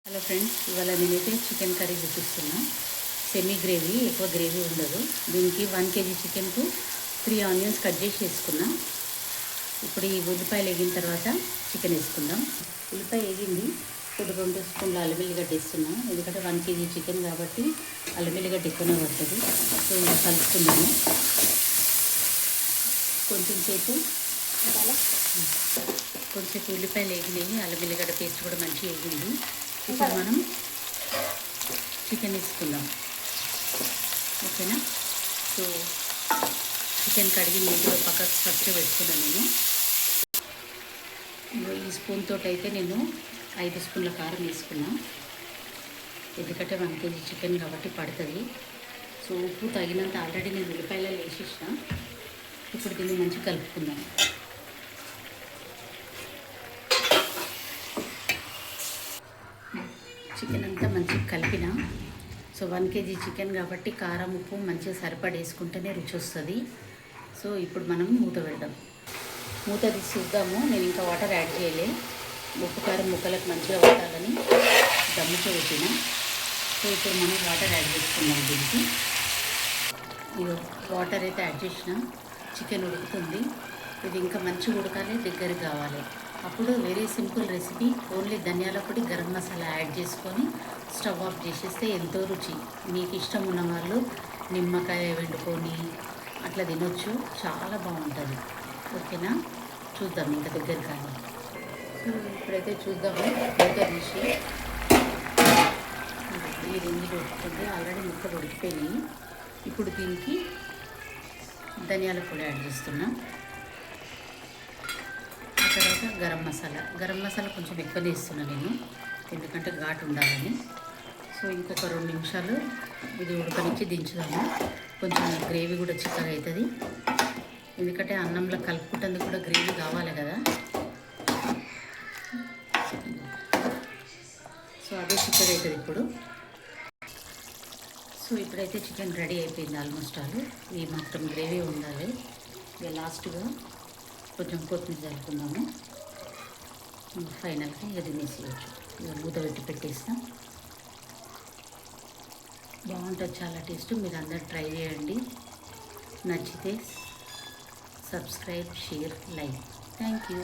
Hello friends, ఇవాళ నేనైతే chicken curry చూపిస్తున్నా. సెమీ గ్రేవీ, ఎక్కువ గ్రేవీ ఉండదు. దీనికి 1 kg చికెన్కు 3 ఆనియన్స్ కట్ చేసి వేసుకున్నా. ఇప్పుడు ఈ ఉల్లిపాయలు వేగిన తర్వాత చికెన్ వేసుకుందాం. ఉల్లిపాయ వేగింది. ఇప్పుడు 2 స్పూన్ల అల్లం ఎల్లిగడ్డ వేస్తున్నా. ఎందుకంటే 1 kg చికెన్ కాబట్టి అల్లం ఎల్లిగడ్డ ఎక్కువనే పడుతుంది. సో ఇలా కలుపుకున్నాను. కొంచెంసేపు ఉల్లిపాయలు వేగినాయి, అల్లం ఎల్లిగడ్డ పేస్ట్ కూడా మంచిగా వేగింది. ఇప్పుడు మనం చికెన్ వేసుకుందాం. ఓకేనా? సో చికెన్ కడిగి నీటిలో పక్కకు ఫస్ట్ పెట్టుకున్నాను నేను. ఈ స్పూన్ తోటి అయితే నేను 5 స్పూన్ల కారం వేసుకున్నా. ఎందుకంటే 1 kg చికెన్ కాబట్టి పడుతుంది. సో ఉప్పు తగినంత ఆల్రెడీ నేను ఉల్లిపాయలలో వేసేసిన. ఇప్పుడు దీన్ని మంచిగా కలుపుకుందాం. చికెన్ అంతా మంచిగా కలిపిన. సో 1 kg చికెన్ కాబట్టి కారం ఉప్పు మంచిగా సరిపడేసుకుంటేనే రుచి వస్తుంది. సో ఇప్పుడు మనం మూత పెడదాం. మూత తీసి చూద్దాము. నేను ఇంకా వాటర్ యాడ్ చేయలే. ఉప్పు కారం ముక్కలకు మంచిగా పట్టాలని దమ్ముతో పెట్టిన. సో ఇప్పుడు మనం వాటర్ యాడ్ చేసుకుందాం. దీనికి ఇది వాటర్ అయితే యాడ్ చేసిన. చికెన్ ఉడుకుతుంది. ఇది ఇంకా మంచిగా ఉడకాలి, దగ్గరికి కావాలి. అప్పుడు వెరీ సింపుల్ రెసిపీ. ఓన్లీ ధనియాల పొడి, గరం మసాలా యాడ్ చేసుకొని స్టవ్ ఆఫ్ చేసేస్తే ఎంతో రుచి. మీకు ఇష్టం ఉన్న వాళ్ళు నిమ్మకాయ వండుకొని అట్లా తినొచ్చు. చాలా బాగుంటుంది. ఓకేనా? చూద్దాం ఇంకా దగ్గర కానీ. ఇప్పుడైతే చూద్దాము. మూత తీసి ఈ రింగి ఉడుకుతుంది. ఆల్రెడీ ముక్కలు ఉడికిపోయినాయి. ఇప్పుడు దీనికి ధనియాల పొడి యాడ్ చేస్తున్నా. తర్వాత గరం మసాలా కొంచెం ఎక్కువ వేస్తున్నా నేను, ఎందుకంటే ఘాటు ఉండాలని. సో ఇంకొక 2 నిమిషాలు ఇది ఉడకనిచ్చి దించుదాము. కొంచెం గ్రేవీ కూడా చిక్కగా అవుతుంది. ఎందుకంటే అన్నంలో కలుపుకుంటుంది కూడా గ్రేవీ కావాలి కదా. సో అదే చిక్కగా అవుతుంది ఇప్పుడు. సో ఇప్పుడైతే చికెన్ రెడీ అయిపోయింది ఆల్మోస్ట్ ఆల్. ఈ మాత్రం గ్రేవీ ఉండాలి. ఇక లాస్ట్గా కొంచెం కొత్తిమీర చల్లుకుందాము. ఫైనల్గా ఇక తినేసేయచ్చు. ఇక మూత పెట్టేస్తాం. బాగుంటుంది, చాలా టేస్ట్. మీరు అందరు ట్రై చేయండి. నచ్చితే subscribe, share, like. Thank you.